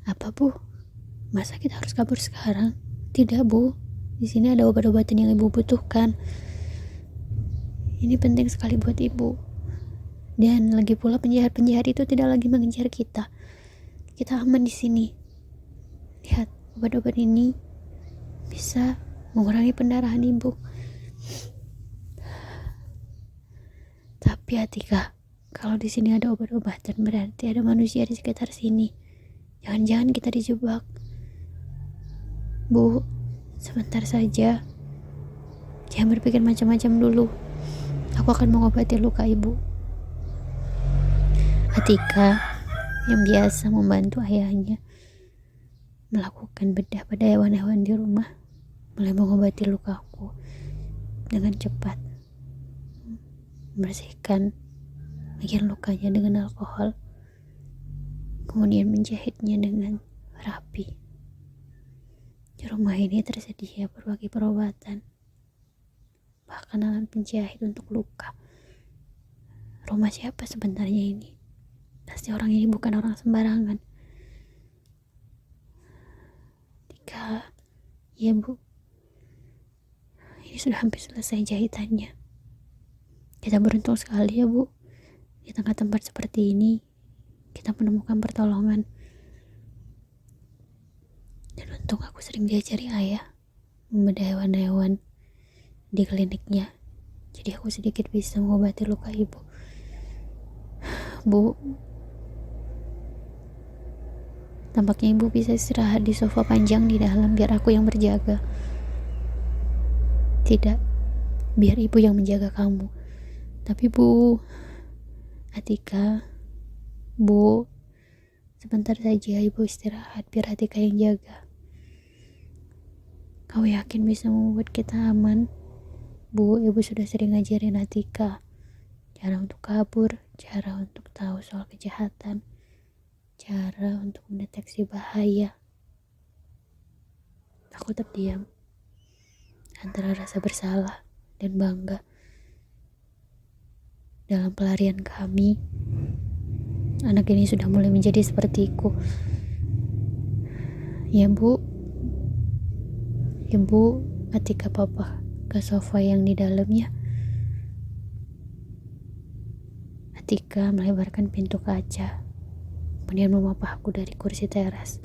Apa Bu? Masa kita harus kabur sekarang? Tidak Bu, di sini ada obat-obatan yang Ibu butuhkan. Ini penting sekali buat Ibu. Dan lagi pula penjahat-penjahat itu tidak lagi mengejar kita. Kita aman di sini. Lihat, obat-obat ini bisa mengurangi pendarahan Ibu. Tapi Atika, kalau di sini ada obat-obatan berarti ada manusia di sekitar sini. Jangan-jangan kita dijebak. Bu, sebentar saja. Jangan berpikir macam-macam dulu. Aku akan mengobati luka Ibu. Atika yang biasa membantu ayahnya melakukan bedah pada hewan-hewan di rumah mulai mengobati lukaku dengan cepat, membersihkan bagian lukanya dengan alkohol, kemudian menjahitnya dengan rapi. Di rumah ini tersedia berbagai perobatan, bahkan alat penjahit untuk luka. Rumah siapa sebenarnya ini? Pasti orang ini bukan orang sembarangan. Tika, ya Bu, ini sudah hampir selesai jahitannya. Kita beruntung sekali ya Bu, di tengah tempat seperti ini kita menemukan pertolongan. Dan untung aku sering diajari ayah membedah hewan-hewan di kliniknya, jadi aku sedikit bisa mengobati luka Ibu. Bu, tampaknya Ibu bisa istirahat di sofa panjang di dalam, biar aku yang berjaga. Tidak, biar Ibu yang menjaga kamu. Tapi Bu, Atika, Bu, sebentar saja Ibu istirahat biar Atika yang jaga. Kau yakin bisa membuat kita aman? Bu, Ibu sudah sering ngajarin Atika cara untuk kabur, cara untuk tahu soal kejahatan, cara untuk mendeteksi bahaya. Aku terdiam antara rasa bersalah dan bangga. Dalam pelarian kami, anak ini sudah mulai menjadi sepertiku. Ya Bu, Ibu, Atika papa ke sofa yang di dalamnya. Atika melebarkan pintu kaca, kemudian memapah aku dari kursi teras.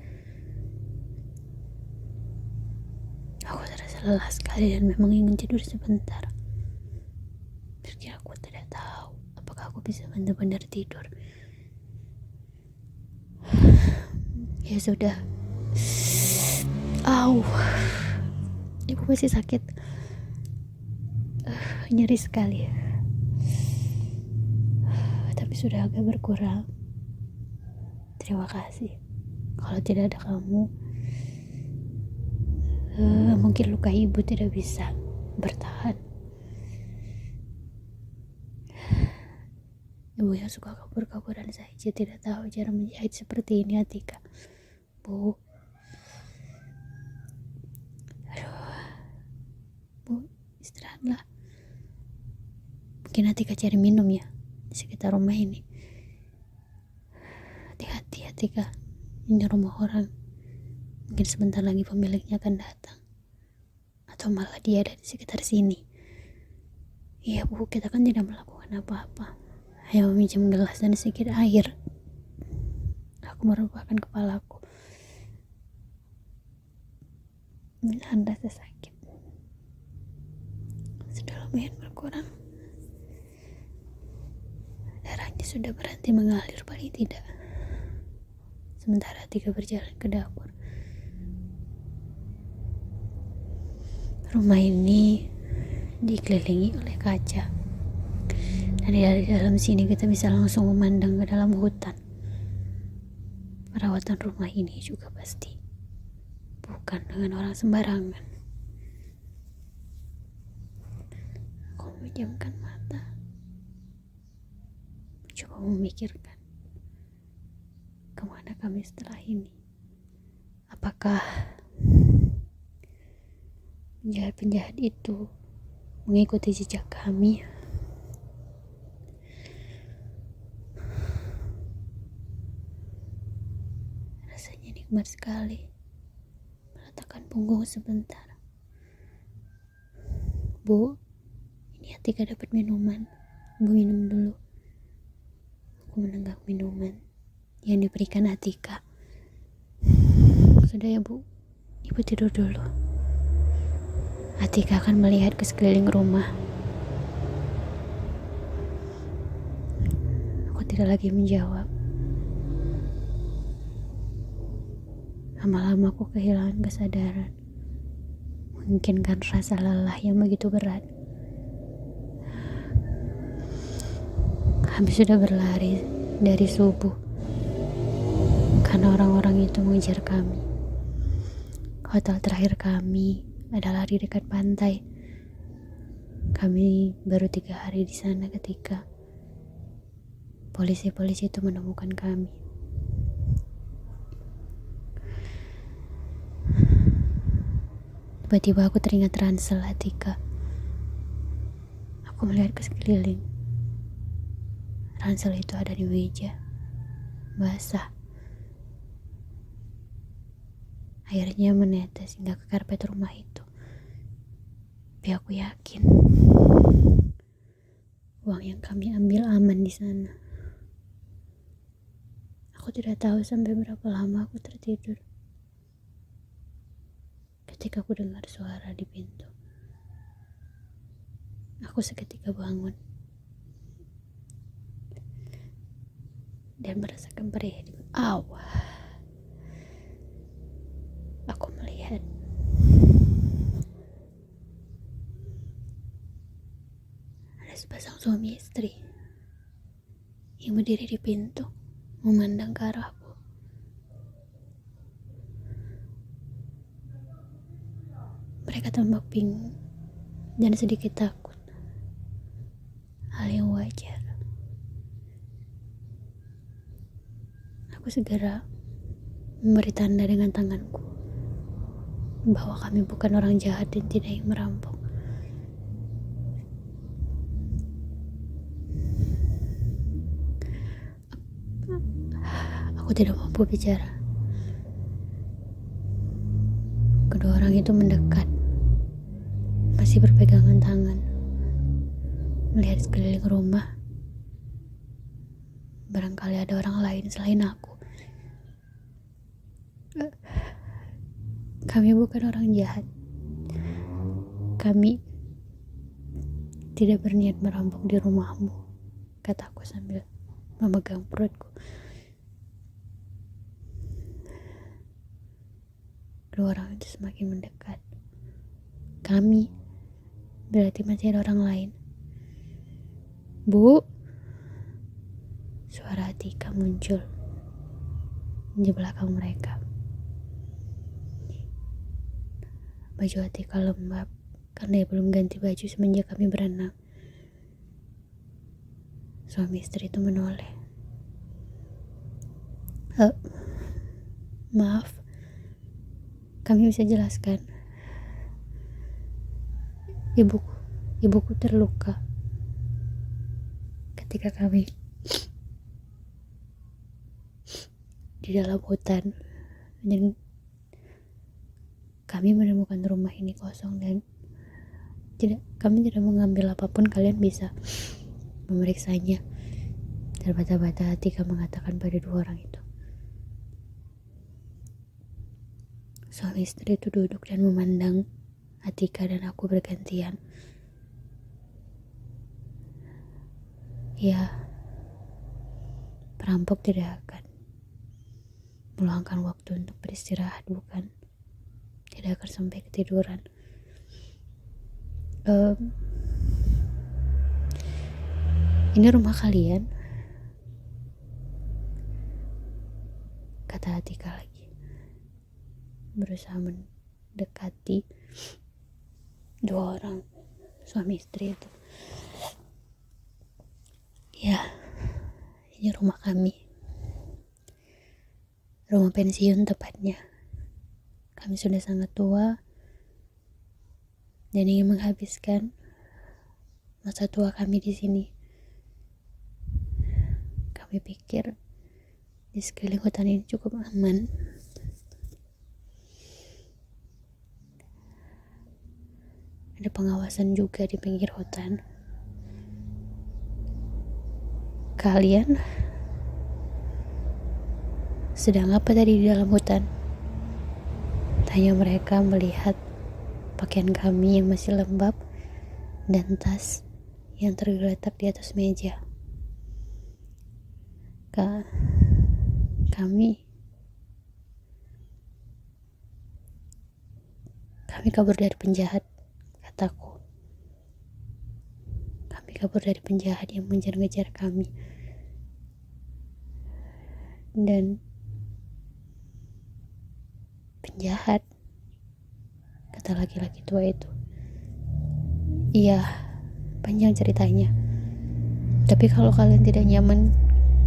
Aku terasa lelah sekali dan memang ingin tidur sebentar. Meski aku tidak tahu apakah aku bisa benar-benar tidur. Ya sudah. Au, Ibu masih sakit. Nyeri sekali. Tapi sudah agak berkurang. Terima kasih. Kalau tidak ada kamu, mungkin luka Ibu tidak bisa bertahan. Ibu yang suka kabur-kaburan saja tidak tahu cara menjahit seperti ini, Atika. Bu, Bu, istirahatlah. Mungkin Atika cari minum ya di sekitar rumah ini. Hati-hati Atika, ini rumah orang. Mungkin sebentar lagi pemiliknya akan datang, atau malah dia ada di sekitar sini. Iya Bu, kita kan tidak melakukan apa-apa, hanya meminjam gelas dan sedikit air. Aku merebahkan kepalaku menahan rasa sakit. Sudah lumayan berkurang. Darahnya sudah berhenti mengalir paling tidak. Sementara Atika berjalan ke dapur. Rumah ini dikelilingi oleh kaca, dan dari dalam sini kita bisa langsung memandang ke dalam hutan. Perawatan rumah ini juga pasti bukan dengan orang sembarangan. Aku memejamkan mata, mencoba memikirkan kemana kami setelah ini. Apakah penjahat-penjahat itu mengikuti jejak kami? Rasanya nikmat sekali meletakkan punggung sebentar. Bu, ini Atika dapat minuman. Bu minum dulu. Aku menenggak minuman yang diberikan Atika. Sudah ya Bu, Ibu tidur dulu. Atika akan melihat ke sekeliling rumah. Aku tidak lagi menjawab. Lama-lama aku kehilangan kesadaran. Mungkin kan rasa lelah yang begitu berat. Kami sudah berlari dari subuh karena orang-orang itu mengejar kami. Hotel terakhir kami adalah di dekat pantai. Kami baru 3 hari di sana ketika polisi-polisi itu menemukan kami. Tiba-tiba aku teringat ransel Atika. Aku melihat ke sekeliling. Ransel itu ada di meja, basah. Airnya menetes hingga ke karpet rumah itu. Tapi aku yakin uang yang kami ambil aman di sana. Aku tidak tahu sampai berapa lama aku tertidur. Ketika aku dengar suara di pintu, aku seketika bangun dan merasakan perih. Aku melihat ada sepasang suami istri yang berdiri di pintu, memandang ke arahku. Mereka tampak bingung dan sedikit takut. Hal yang wajar. Aku segera memberi tanda dengan tanganku bahwa kami bukan orang jahat dan tidak ingin merampok. Aku tidak mampu bicara. Kedua orang itu mendekat, masih berpegangan tangan, melihat sekeliling rumah. Barangkali ada orang lain selain aku. Kami bukan orang jahat. Kami tidak berniat merampok di rumahmu, kataku sambil memegang perutku. Kedua orang itu semakin mendekat. Kami, berarti masih ada orang lain. Bu, suara Atika muncul di belakang mereka. Baju Atika lembab karena dia belum ganti baju semenjak kami berenang. Suami istri itu menoleh. Maaf, kami bisa jelaskan. Ibuku terluka ketika kami di dalam hutan dan kami menemukan rumah ini kosong dan kami tidak mengambil apapun. Kalian bisa memeriksanya. Terbata-bata Atika mengatakan pada dua orang itu. Suami istri itu duduk dan memandang Atika dan aku bergantian. Ya, perampok tidak akan meluangkan waktu untuk beristirahat, bukan? Tidak akan sampai ketiduran. Ini rumah kalian? Kata Atika lagi, berusaha mendekati dua orang suami istri itu. Ya, ini rumah kami. Rumah pensiun tepatnya. Kami sudah sangat tua dan ingin menghabiskan masa tua kami di sini. Kami pikir Di sekeliling hutan ini cukup aman. Ada pengawasan juga di pinggir hutan. Kalian sedang apa tadi di dalam hutan? Tanya mereka melihat pakaian kami yang masih lembab dan tas yang tergeletak di atas meja. Kami kabur dari penjahat, kataku. Kami kabur dari penjahat yang mengejar-ngejar kami. Dan penjahat, kata laki-laki tua itu. Iya, panjang ceritanya. Tapi kalau kalian tidak nyaman,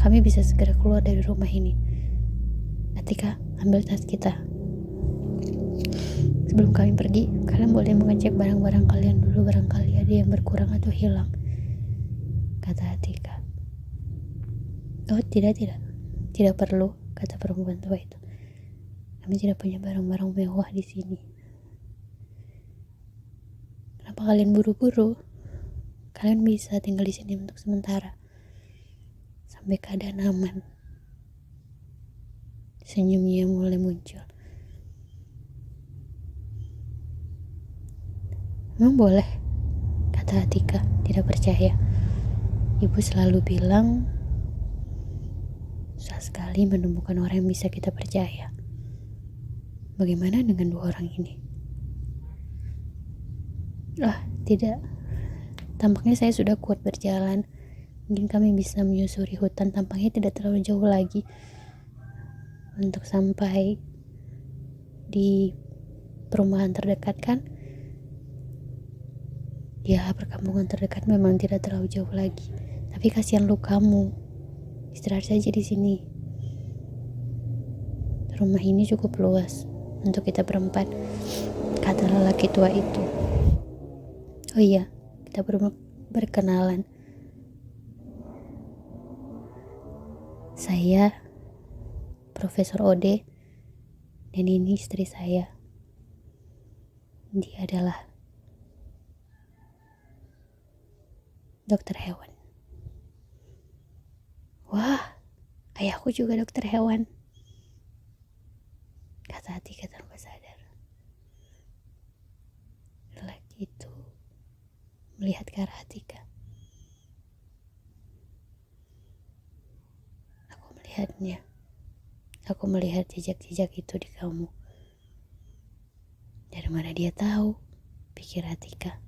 kami bisa segera keluar dari rumah ini. Atika, ambil tas kita. Sebelum kami pergi, kalian boleh mengecek barang-barang kalian dulu, barangkali ada yang berkurang atau hilang, kata Atika. Oh, tidak perlu, kata perempuan tua itu. Kami tidak punya barang-barang mewah di sini. Kenapa kalian buru-buru? Kalian bisa tinggal di sini untuk sementara, sampai keadaan aman. Senyumnya mulai muncul. Emang boleh? Kata Atika, tidak percaya. Ibu selalu bilang, susah sekali menemukan orang yang bisa kita percaya. Bagaimana dengan dua orang ini? Tidak. Tampaknya saya sudah kuat berjalan. Mungkin kami bisa menyusuri hutan, tampaknya tidak terlalu jauh lagi untuk sampai di perumahan terdekat, kan? Ya, perkampungan terdekat memang tidak terlalu jauh lagi. Tapi kasihan lukamu. Istirahat saja di sini. Rumah ini cukup luas untuk kita berempat, kata lelaki tua itu. Oh iya, kita berkenalan. Saya Profesor Ode, dan ini istri saya. Dia adalah dokter hewan. Wah, ayahku juga dokter hewan, kata Atika tanpa sadar. Lelaki itu melihat ke arah Atika. Aku melihat jejak-jejak itu di kamu. Dari mana dia tahu? Pikir Atika.